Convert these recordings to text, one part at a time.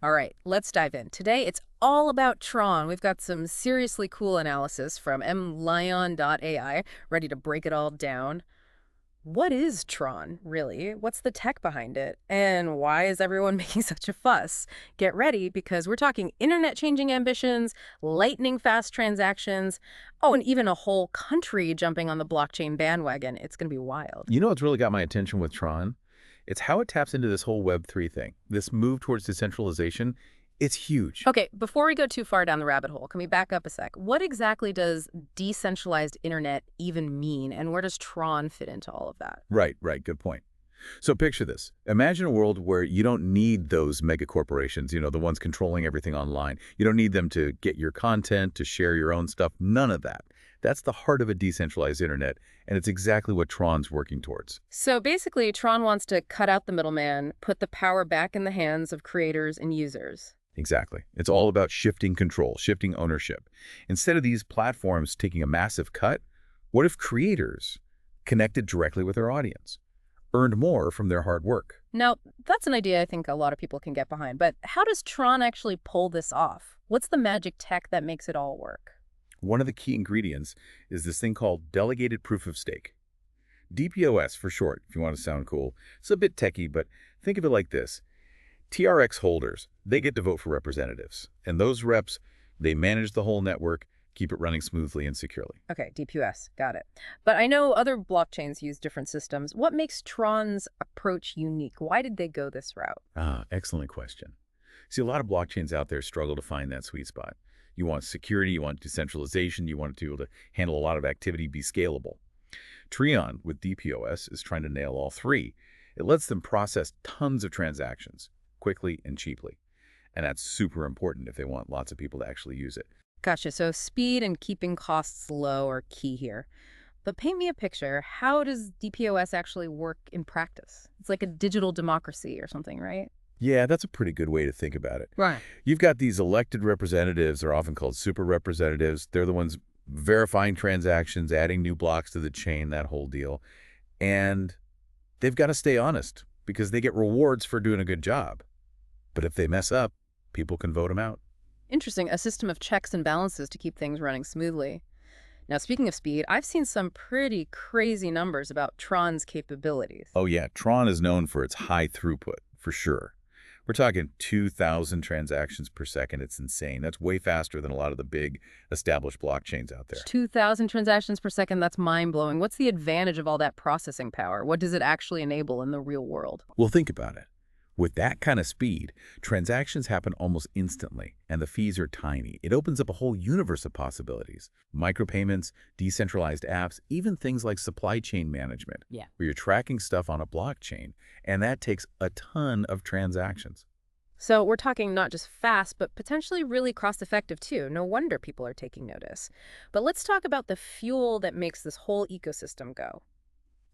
All right, let's dive in. Today, it's all about Tron. We've got some seriously cool analysis from mlion.ai, ready to break it all down. What is Tron, really? What's the tech behind it? And why is everyone making such a fuss? Get ready, because we're talking internet-changing ambitions, lightning-fast transactions, oh, and even a whole country jumping on the blockchain bandwagon. It's going to be wild. You know what's really got my attention with Tron? It's how it taps into this whole Web3 thing. This move towards decentralization, it's huge. Okay, before we go too far down the rabbit hole, can we back up a sec? What exactly does decentralized internet even mean, and where does Tron fit into all of that? Right, good point. So picture this. Imagine a world where you don't need those mega corporations, the ones controlling everything online. You don't need them to get your content, to share your own stuff, none of that. That's the heart of a decentralized internet, and it's exactly what Tron's working towards. So basically, Tron wants to cut out the middleman, put the power back in the hands of creators and users. Exactly. It's all about shifting control, shifting ownership. Instead of these platforms taking a massive cut, what if creators connected directly with their audience, earned more from their hard work? Now, that's an idea I think a lot of people can get behind, but how does Tron actually pull this off? What's the magic tech that makes it all work? One of the key ingredients is this thing called delegated proof of stake. DPoS for short, if you want to sound cool. It's a bit techie, but think of it like this. TRX holders, they get to vote for representatives. And those reps, they manage the whole network, keep it running smoothly and securely. Okay, DPoS, got it. But I know other blockchains use different systems. What makes Tron's approach unique? Why did they go this route? Excellent question. See, a lot of blockchains out there struggle to find that sweet spot. You want security, you want decentralization, you want it to be able to handle a lot of activity, be scalable. TRON with DPoS is trying to nail all three. It lets them process tons of transactions quickly and cheaply. And that's super important if they want lots of people to actually use it. Gotcha, so speed and keeping costs low are key here. But paint me a picture. How does DPoS actually work in practice? It's like a digital democracy or something, right? Yeah, that's a pretty good way to think about it. Right. You've got these elected representatives, they're often called super representatives. They're the ones verifying transactions, adding new blocks to the chain, that whole deal. And they've got to stay honest because they get rewards for doing a good job. But if they mess up, people can vote them out. Interesting, a system of checks and balances to keep things running smoothly. Now, speaking of speed, I've seen some pretty crazy numbers about Tron's capabilities. Oh yeah, Tron is known for its high throughput, for sure. We're talking 2,000 transactions per second. It's insane. That's way faster than a lot of the big established blockchains out there. 2,000 transactions per second, that's mind-blowing. What's the advantage of all that processing power? What does it actually enable in the real world? Well, think about it. With that kind of speed, transactions happen almost instantly, and the fees are tiny. It opens up a whole universe of possibilities. Micropayments, decentralized apps, even things like supply chain management, Yeah. where you're tracking stuff on a blockchain, and that takes a ton of transactions. So we're talking not just fast, but potentially really cost-effective too. No wonder people are taking notice. But let's talk about the fuel that makes this whole ecosystem go.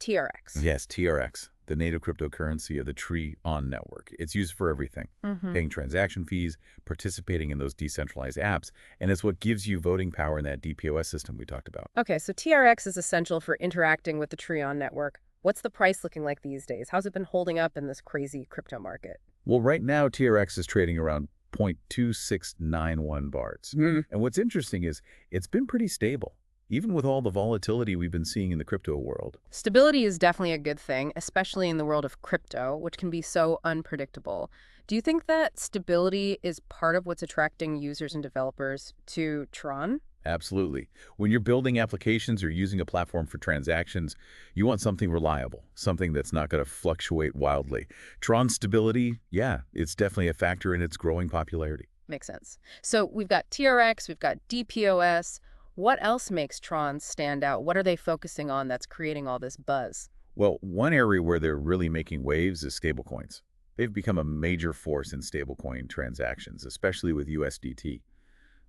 TRX. Yes, TRX, the native cryptocurrency of the TRON network. It's used for everything, paying transaction fees, participating in those decentralized apps, and it's what gives you voting power in that DPoS system we talked about. Okay, so TRX is essential for interacting with the TRON network. What's the price looking like these days? How's it been holding up in this crazy crypto market? Well, right now, TRX is trading around 0.2691 bars. And what's interesting is it's been pretty stable, even with all the volatility we've been seeing in the crypto world. Stability is definitely a good thing, especially in the world of crypto, which can be so unpredictable. Do you think that stability is part of what's attracting users and developers to Tron? Absolutely. When you're building applications or using a platform for transactions, you want something reliable, something that's not going to fluctuate wildly. Tron stability, yeah, it's definitely a factor in its growing popularity. Makes sense. So we've got TRX, we've got DPoS. What else makes Tron stand out? What are they focusing on that's creating all this buzz? Well, one area where they're really making waves is stablecoins. They've become a major force in stablecoin transactions, especially with USDT,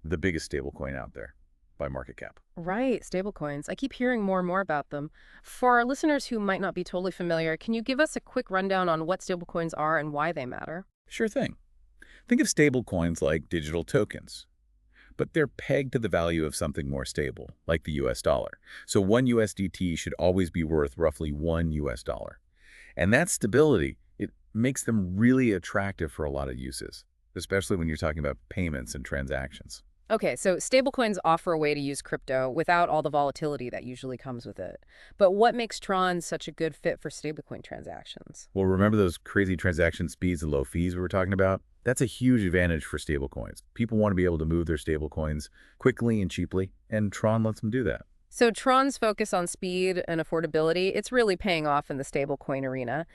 the biggest stablecoin out there by market cap. Right, stablecoins. I keep hearing more and more about them. For our listeners who might not be totally familiar, can you give us a quick rundown on what stablecoins are and why they matter? Sure thing. Think of stablecoins like digital tokens, but they're pegged to the value of something more stable, like the US dollar. So 1 USDT should always be worth roughly 1 US dollar. And that stability, it makes them really attractive for a lot of uses. especially when you're talking about payments and transactions. Okay, so stablecoins offer a way to use crypto without all the volatility that usually comes with it. But what makes Tron such a good fit for stablecoin transactions? Well, remember those crazy transaction speeds and low fees we were talking about? That's a huge advantage for stablecoins. People want to be able to move their stablecoins quickly and cheaply, and Tron lets them do that. So Tron's focus on speed and affordability, it's really paying off in the stablecoin arena.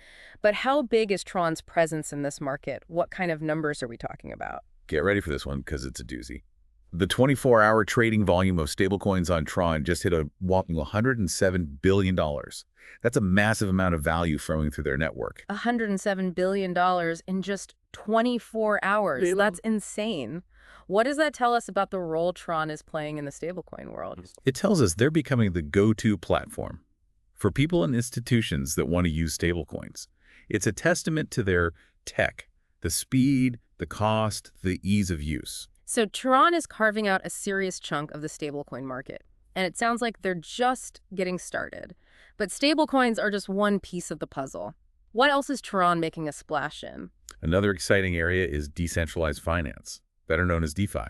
But how big is Tron's presence in this market? What kind of numbers are we talking about? Get ready for this one because it's a doozy. The 24-hour trading volume of stablecoins on Tron just hit a whopping $107 billion. That's a massive amount of value flowing through their network. $107 billion in just 24 hours. Yeah. That's insane. What does that tell us about the role Tron is playing in the stablecoin world? It tells us they're becoming the go-to platform for people and institutions that want to use stablecoins. It's a testament to their tech, the speed, the cost, the ease of use. So Tron is carving out a serious chunk of the stablecoin market, and it sounds like they're just getting started. But stablecoins are just one piece of the puzzle. What else is Tron making a splash in? Another exciting area is decentralized finance, better known as DeFi.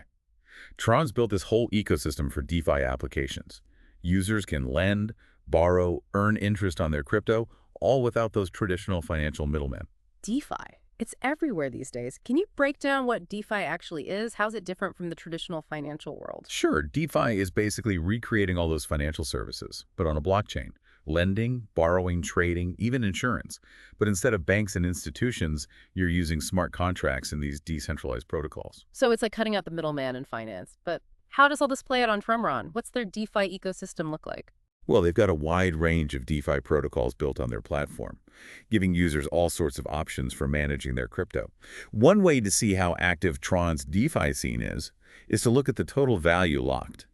Tron's built this whole ecosystem for DeFi applications. Users can lend, borrow, earn interest on their crypto, all without those traditional financial middlemen. DeFi. It's everywhere these days. Can you break down what DeFi actually is? How's it different from the traditional financial world? Sure, DeFi is basically recreating all those financial services, but on a blockchain. Lending, borrowing, trading, even insurance. But instead of banks and institutions, you're using smart contracts in these decentralized protocols. So it's like cutting out the middleman in finance. But how does all this play out on Tron? What's their DeFi ecosystem look like? Well, they've got a wide range of DeFi protocols built on their platform, giving users all sorts of options for managing their crypto. One way to see how active Tron's DeFi scene is to look at the total value locked,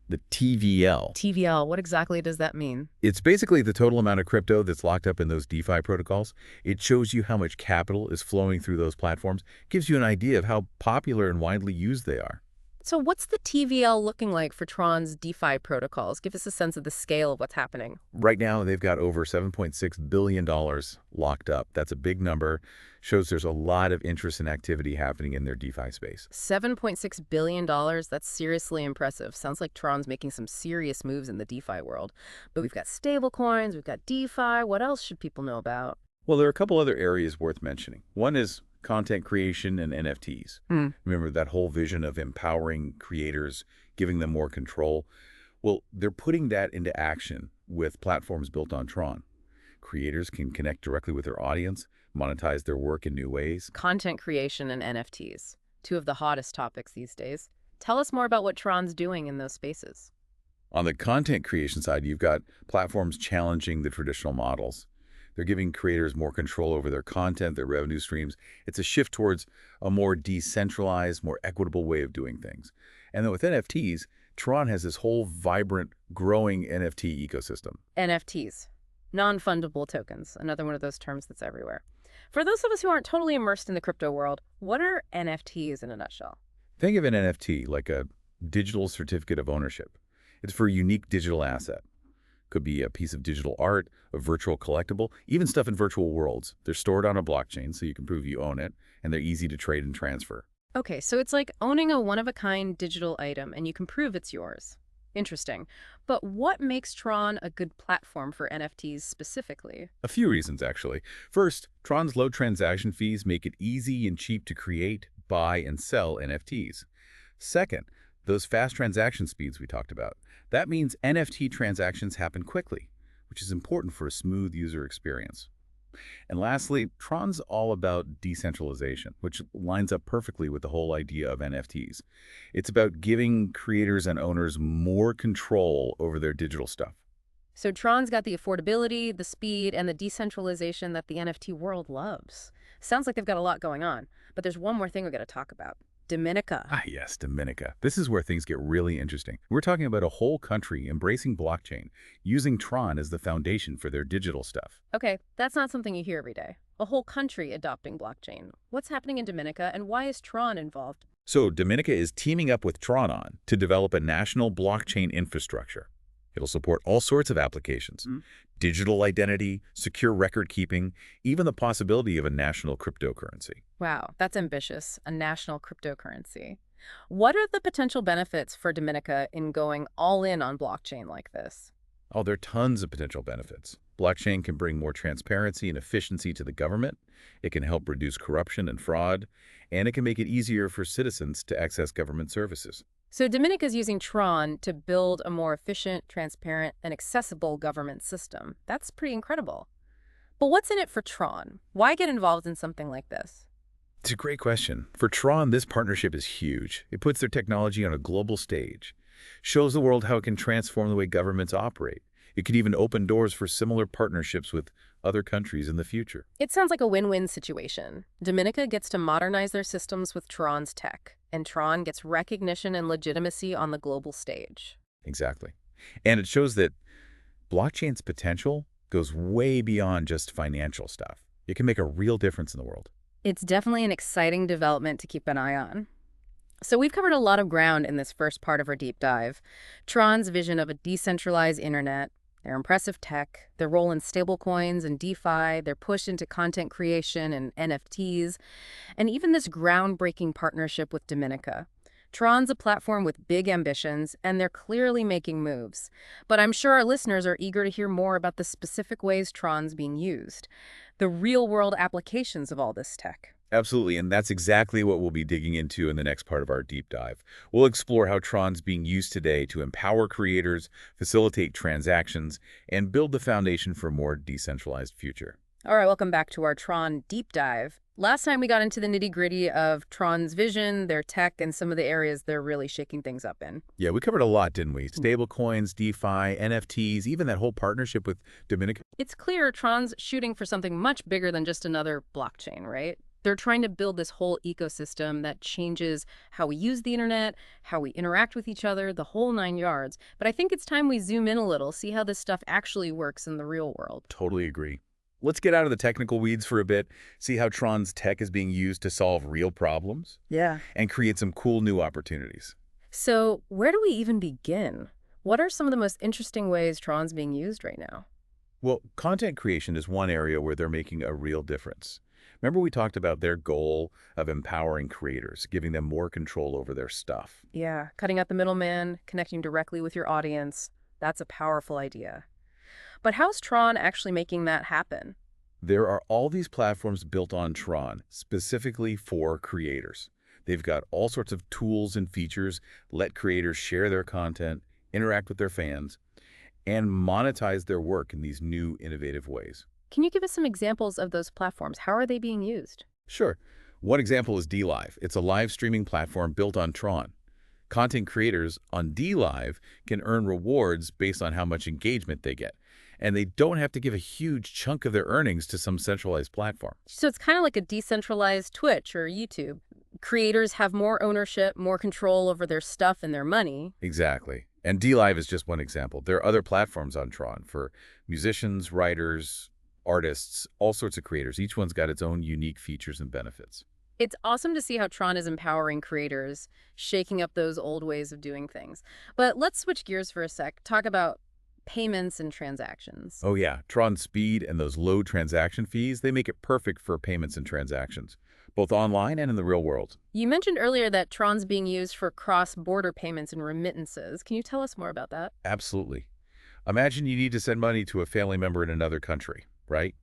the TVL. TVL, what exactly does that mean? It's basically the total amount of crypto that's locked up in those DeFi protocols. It shows you how much capital is flowing through those platforms, gives you an idea of how popular and widely used they are. So what's the TVL looking like for Tron's DeFi protocols? Give us a sense of the scale of what's happening. Right now, they've got over $7.6 billion locked up. That's a big number. Shows there's a lot of interest and activity happening in their DeFi space. $7.6 billion, that's seriously impressive. Sounds like Tron's making some serious moves in the DeFi world. But we've got stablecoins, we've got DeFi. What else should people know about? Well, there are a couple other areas worth mentioning. One is content creation and NFTs. Remember that whole vision of empowering creators, giving them more control? Well, they're putting that into action with platforms built on Tron. Creators can connect directly with their audience, monetize their work in new ways. Content creation and NFTs, two of the hottest topics these days. Tell us more about what Tron's doing in those spaces. On the content creation side, you've got platforms challenging the traditional models. They're giving creators more control over their content, their revenue streams. It's a shift towards a more decentralized, more equitable way of doing things. And then with NFTs, Tron has this whole vibrant, growing NFT ecosystem. NFTs, non-fungible tokens, another one of those terms that's everywhere. For those of us who aren't totally immersed in the crypto world, what are NFTs in a nutshell? Think of an NFT like a digital certificate of ownership. It's for a unique digital asset. Could be a piece of digital art, a virtual collectible, even stuff in virtual worlds. They're stored on a blockchain so you can prove you own it, and they're easy to trade and transfer. Okay, so it's like owning a one-of-a-kind digital item, and you can prove it's yours. Interesting. But what makes Tron a good platform for NFTs specifically? A few reasons, actually. First, Tron's low transaction fees make it easy and cheap to create, buy, and sell NFTs. Second, those fast transaction speeds we talked about. That means NFT transactions happen quickly, which is important for a smooth user experience. And lastly, Tron's all about decentralization, which lines up perfectly with the whole idea of NFTs. It's about giving creators and owners more control over their digital stuff. So Tron's got the affordability, the speed, and the decentralization that the NFT world loves. Sounds like they've got a lot going on. But there's one more thing we've got to talk about. Dominica. Ah, yes, Dominica. This is where things get really interesting. We're talking about a whole country embracing blockchain, using Tron as the foundation for their digital stuff. Okay, that's not something you hear every day. A whole country adopting blockchain. What's happening in Dominica, and why is Tron involved? So Dominica is teaming up with TRON to develop a national blockchain infrastructure. It'll support all sorts of applications. Digital identity, secure record keeping, even the possibility of a national cryptocurrency. Wow, that's ambitious. A national cryptocurrency. What are the potential benefits for Dominica in going all in on blockchain like this? Oh, there are tons of potential benefits. Blockchain can bring more transparency and efficiency to the government. It can help reduce corruption and fraud, and it can make it easier for citizens to access government services. So Dominica is using Tron to build a more efficient, transparent, and accessible government system. That's pretty incredible. But what's in it for Tron? Why get involved in something like this? It's a great question. For Tron, this partnership is huge. It puts their technology on a global stage, shows the world how it can transform the way governments operate. It could even open doors for similar partnerships with other countries in the future. It sounds like a win-win situation. Dominica gets to modernize their systems with Tron's tech, and Tron gets recognition and legitimacy on the global stage. Exactly. And it shows that blockchain's potential goes way beyond just financial stuff. It can make a real difference in the world. It's definitely an exciting development to keep an eye on. So we've covered a lot of ground in this first part of our deep dive. Tron's vision of a decentralized internet, their impressive tech, their role in stablecoins and DeFi, their push into content creation and NFTs, and even this groundbreaking partnership with Dominica. Tron's a platform with big ambitions, and they're clearly making moves. But I'm sure our listeners are eager to hear more about the specific ways Tron's being used, the real-world applications of all this tech. Absolutely, and that's exactly what we'll be digging into in the next part of our deep dive. We'll explore how Tron's being used today to empower creators, facilitate transactions, and build the foundation for a more decentralized future. All right, welcome back to our Tron deep dive. Last time we got into the nitty-gritty of Tron's vision, their tech, and some of the areas they're really shaking things up in. Yeah, we covered a lot, didn't we? Stablecoins, DeFi, NFTs, even that whole partnership with Dominican. It's clear Tron's shooting for something much bigger than just another blockchain, right? They're trying to build this whole ecosystem that changes how we use the internet, how we interact with each other, the whole 9 yards. But I think it's time we zoom in a little, see how this stuff actually works in the real world. Totally agree. Let's get out of the technical weeds for a bit, see how Tron's tech is being used to solve real problems Yeah. and create some cool new opportunities. So where do we even begin? What are some of the most interesting ways Tron's being used right now? Well, content creation is one area where they're making a real difference. Remember we talked about their goal of empowering creators, giving them more control over their stuff. Yeah, cutting out the middleman, connecting directly with your audience. That's a powerful idea. But how's Tron actually making that happen? There are all these platforms built on Tron specifically for creators. They've got all sorts of tools and features, let creators share their content, interact with their fans, and monetize their work in these new innovative ways. Can you give us some examples of those platforms? How are they being used? Sure. One example is DLive. It's a live streaming platform built on Tron. Content creators on DLive can earn rewards based on how much engagement they get, and they don't have to give a huge chunk of their earnings to some centralized platform. So it's kind of like a decentralized Twitch or YouTube. Creators have more ownership, more control over their stuff and their money. Exactly. And DLive is just one example. There are other platforms on Tron for musicians, writers, artists, all sorts of creators. Each one's got its own unique features and benefits. It's awesome to see how Tron is empowering creators, shaking up those old ways of doing things. But let's switch gears for a sec. Talk about payments and transactions. Oh yeah, Tron's speed and those low transaction fees, they make it perfect for payments and transactions, both online and in the real world. You mentioned earlier that Tron's being used for cross-border payments and remittances. Can you tell us more about that? Absolutely. Imagine you need to send money to a family member in another country, right?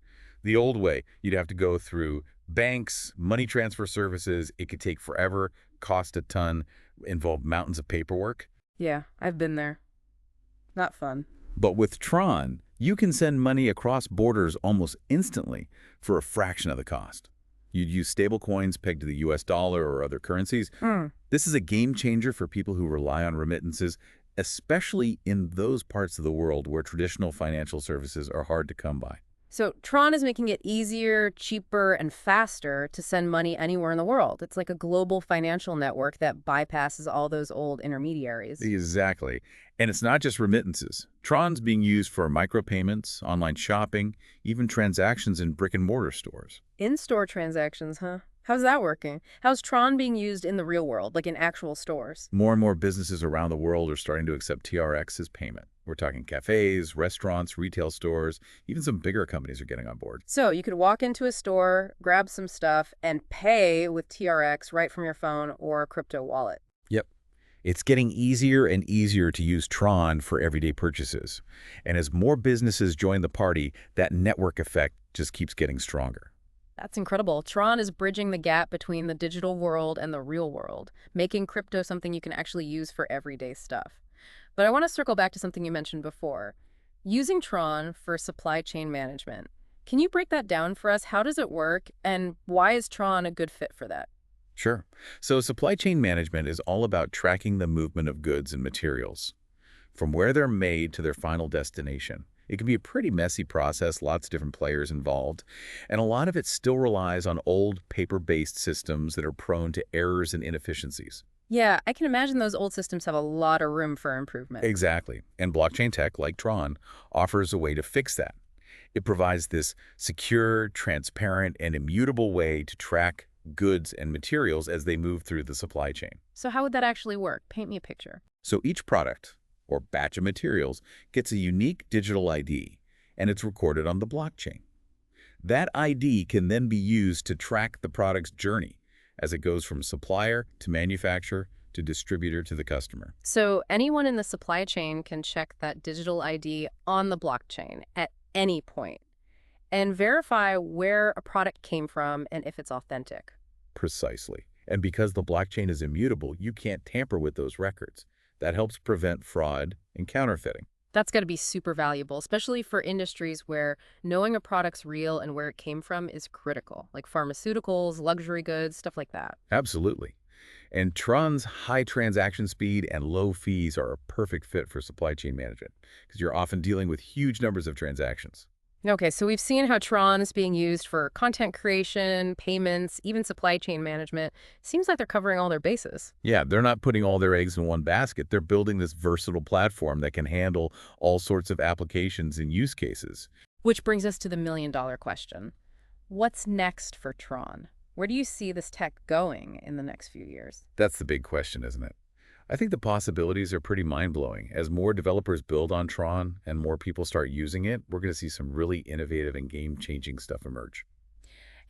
The old way, you'd have to go through banks, money transfer services. It could take forever, cost a ton, involve mountains of paperwork. Yeah, I've been there. Not fun. But with Tron, you can send money across borders almost instantly for a fraction of the cost. You'd use stablecoins pegged to the US dollar or other currencies. This is a game changer for people who rely on remittances, especially in those parts of the world where traditional financial services are hard to come by. So Tron is making it easier, cheaper, and faster to send money anywhere in the world. It's like a global financial network that bypasses all those old intermediaries. Exactly. And it's not just remittances. Tron's being used for micropayments, online shopping, even transactions in brick-and-mortar stores. In-store transactions, huh? How's that working? How's Tron being used in the real world, like in actual stores? More and more businesses around the world are starting to accept TRX as payment. We're talking cafes, restaurants, retail stores, even some bigger companies are getting on board. So you could walk into a store, grab some stuff, and pay with TRX right from your phone or a crypto wallet. Yep. It's getting easier and easier to use Tron for everyday purchases. And as more businesses join the party, that network effect just keeps getting stronger. That's incredible. Tron is bridging the gap between the digital world and the real world, making crypto something you can actually use for everyday stuff. But I want to circle back to something you mentioned before. Using Tron for supply chain management. Can you break that down for us? How does it work, and why is Tron a good fit for that? Sure. So supply chain management is all about tracking the movement of goods and materials, from where they're made to their final destination. It can be a pretty messy process, lots of different players involved, and a lot of it still relies on old paper-based systems that are prone to errors and inefficiencies. Yeah, I can imagine those old systems have a lot of room for improvement. Exactly. And blockchain tech, like Tron, offers a way to fix that. It provides this secure, transparent, and immutable way to track goods and materials as they move through the supply chain. So how would that actually work? Paint me a picture. So each product or batch of materials gets a unique digital ID, and it's recorded on the blockchain. That ID can then be used to track the product's journey as it goes from supplier to manufacturer to distributor to the customer. So anyone in the supply chain can check that digital ID on the blockchain at any point and verify where a product came from and if it's authentic. Precisely. And because the blockchain is immutable, you can't tamper with those records. That helps prevent fraud and counterfeiting. That's got to be super valuable, especially for industries where knowing a product's real and where it came from is critical, like pharmaceuticals, luxury goods, stuff like that. Absolutely. And Tron's high transaction speed and low fees are a perfect fit for supply chain management because you're often dealing with huge numbers of transactions. Okay, so we've seen how Tron is being used for content creation, payments, even supply chain management. Seems like they're covering all their bases. Yeah, they're not putting all their eggs in one basket. They're building this versatile platform that can handle all sorts of applications and use cases. Which brings us to the million-dollar question. What's next for Tron? Where do you see this tech going in the next few years? That's the big question, isn't it? I think the possibilities are pretty mind-blowing. As more developers build on Tron and more people start using it, we're going to see some really innovative and game-changing stuff emerge.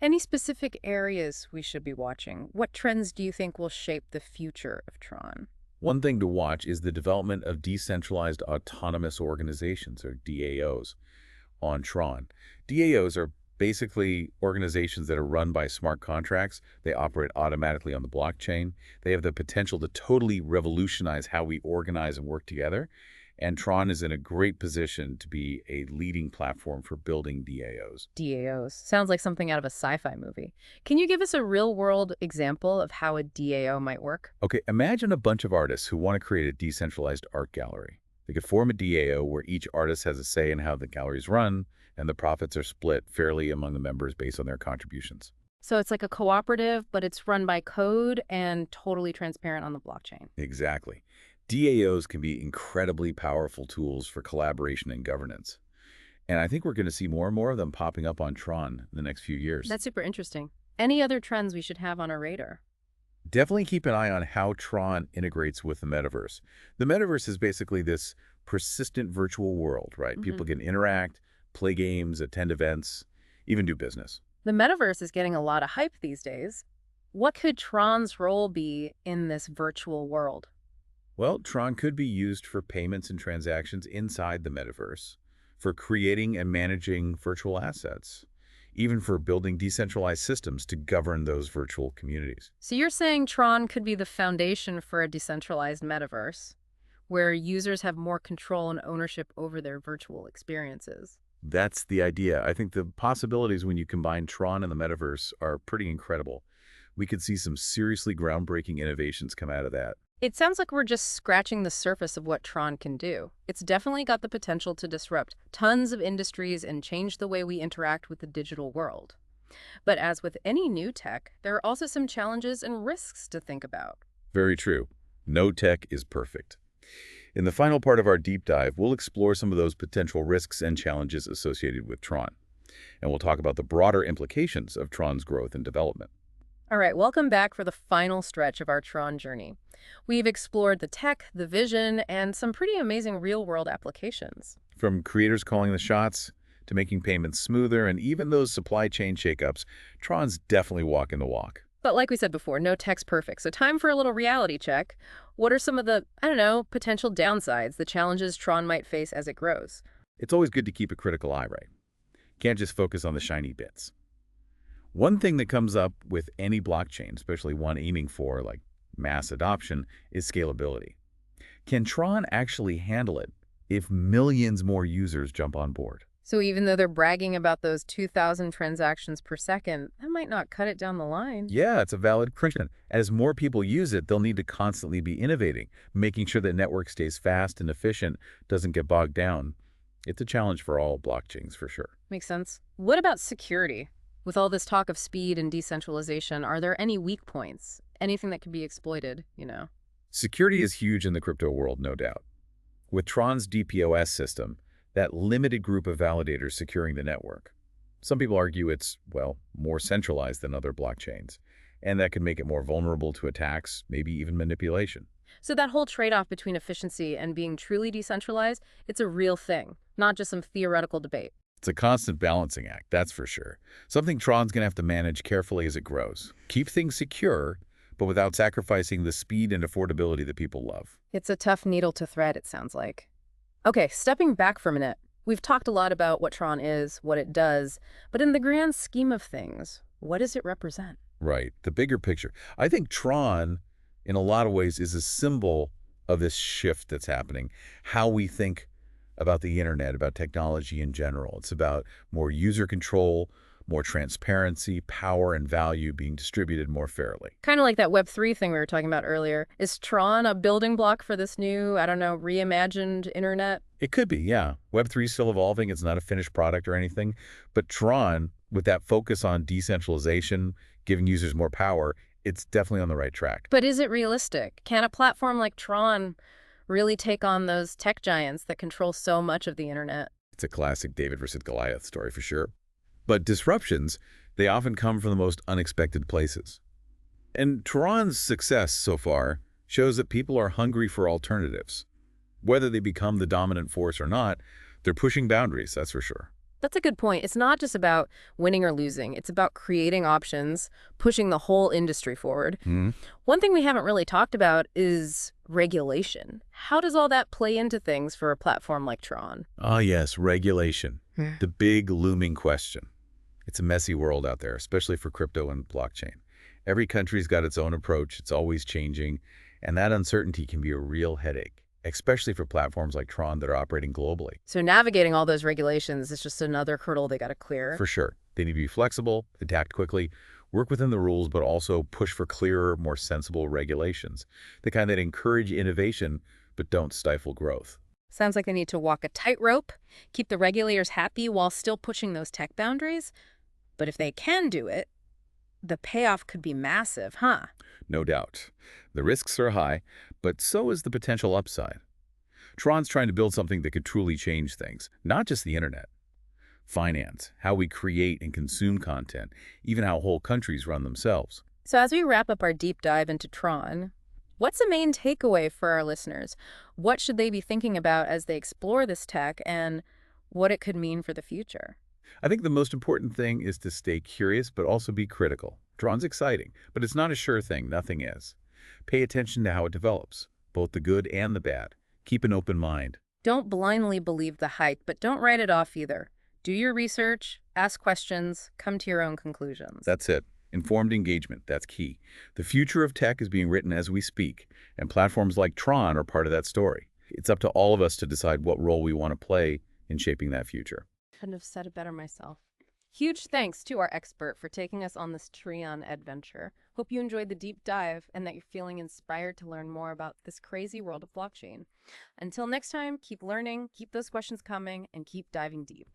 Any specific areas we should be watching? What trends do you think will shape the future of Tron? One thing to watch is the development of decentralized autonomous organizations, or DAOs, on Tron. DAOs are basically organizations that are run by smart contracts. They operate automatically on the blockchain. They have the potential to totally revolutionize how we organize and work together. And Tron is in a great position to be a leading platform for building DAOs. DAOs. Sounds like something out of a sci-fi movie. Can you give us a real-world example of how a DAO might work? Okay, imagine a bunch of artists who want to create a decentralized art gallery. They could form a DAO where each artist has a say in how the galleries run, and the profits are split fairly among the members based on their contributions. So it's like a cooperative, but it's run by code and totally transparent on the blockchain. Exactly. DAOs can be incredibly powerful tools for collaboration and governance. And I think we're going to see more and more of them popping up on Tron in the next few years. That's super interesting. Any other trends we should have on our radar? Definitely keep an eye on how Tron integrates with the metaverse. The metaverse is basically this persistent virtual world, right? People can interact, play games, attend events, even do business. The metaverse is getting a lot of hype these days. What could Tron's role be in this virtual world? Well, Tron could be used for payments and transactions inside the metaverse, for creating and managing virtual assets, even for building decentralized systems to govern those virtual communities. So you're saying Tron could be the foundation for a decentralized metaverse, where users have more control and ownership over their virtual experiences. That's the idea. I think the possibilities when you combine Tron and the metaverse are pretty incredible. We could see some seriously groundbreaking innovations come out of that. It sounds like we're just scratching the surface of what Tron can do. It's definitely got the potential to disrupt tons of industries and change the way we interact with the digital world. But as with any new tech, there are also some challenges and risks to think about. Very true. No tech is perfect. In the final part of our deep dive, we'll explore some of those potential risks and challenges associated with Tron. And we'll talk about the broader implications of Tron's growth and development. All right, welcome back for the final stretch of our Tron journey. We've explored the tech, the vision, and some pretty amazing real-world applications. From creators calling the shots to making payments smoother and even those supply chain shakeups, Tron's definitely walking the walk. But like we said before, no tech's perfect, so time for a little reality check. What are some of the, I don't know, potential downsides, the challenges Tron might face as it grows? It's always good to keep a critical eye, right? Can't just focus on the shiny bits. One thing that comes up with any blockchain, especially one aiming for like mass adoption, is scalability. Can Tron actually handle it if millions more users jump on board? So even though they're bragging about those 2,000 transactions per second, that might not cut it down the line. Yeah, it's a valid question. As more people use it, they'll need to constantly be innovating, making sure the network stays fast and efficient, doesn't get bogged down. It's a challenge for all blockchains, for sure. Makes sense. What about security? With all this talk of speed and decentralization, are there any weak points? Anything that could be exploited? Security is huge in the crypto world, no doubt. With Tron's DPoS system, that limited group of validators securing the network. Some people argue it's, well, more centralized than other blockchains, and that can make it more vulnerable to attacks, maybe even manipulation. So that whole trade-off between efficiency and being truly decentralized, it's a real thing, not just some theoretical debate. It's a constant balancing act, that's for sure. Something Tron's going to have to manage carefully as it grows. Keep things secure, but without sacrificing the speed and affordability that people love. It's a tough needle to thread, it sounds like. Okay, stepping back for a minute. We've talked a lot about what Tron is, what it does, but in the grand scheme of things, what does it represent? Right, the bigger picture. I think Tron, in a lot of ways, is a symbol of this shift that's happening, how we think about the internet, about technology in general. It's about more user control, more transparency, power, and value being distributed more fairly. Kind of like that Web3 thing we were talking about earlier. Is Tron a building block for this new, I don't know, reimagined internet? It could be, yeah. Web3 is still evolving. It's not a finished product or anything. But Tron, with that focus on decentralization, giving users more power, it's definitely on the right track. But is it realistic? Can a platform like Tron really take on those tech giants that control so much of the internet? It's a classic David versus Goliath story for sure. But disruptions, they often come from the most unexpected places. And Tron's success so far shows that people are hungry for alternatives. Whether they become the dominant force or not, they're pushing boundaries, that's for sure. That's a good point. It's not just about winning or losing. It's about creating options, pushing the whole industry forward. One thing we haven't really talked about is regulation. How does all that play into things for a platform like Tron? Ah, yes, regulation. The big looming question. It's a messy world out there, especially for crypto and blockchain. Every country's got its own approach. It's always changing. And that uncertainty can be a real headache, especially for platforms like Tron that are operating globally. So navigating all those regulations is just another hurdle they got to clear. For sure. They need to be flexible, adapt quickly, work within the rules, but also push for clearer, more sensible regulations. The kind that encourage innovation, but don't stifle growth. Sounds like they need to walk a tightrope, keep the regulators happy while still pushing those tech boundaries. But if they can do it, the payoff could be massive, huh? No doubt. The risks are high, but so is the potential upside. Tron's trying to build something that could truly change things, not just the internet. Finance, how we create and consume content, even how whole countries run themselves. So as we wrap up our deep dive into Tron, what's the main takeaway for our listeners? What should they be thinking about as they explore this tech and what it could mean for the future? I think the most important thing is to stay curious, but also be critical. Tron's exciting, but it's not a sure thing. Nothing is. Pay attention to how it develops, both the good and the bad. Keep an open mind. Don't blindly believe the hype, but don't write it off either. Do your research, ask questions, come to your own conclusions. That's it. Informed engagement, that's key. The future of tech is being written as we speak, and platforms like Tron are part of that story. It's up to all of us to decide what role we want to play in shaping that future. Couldn't have said it better myself. Huge thanks to our expert for taking us on this Tron adventure. Hope you enjoyed the deep dive and that you're feeling inspired to learn more about this crazy world of blockchain. Until next time, keep learning, keep those questions coming, and keep diving deep.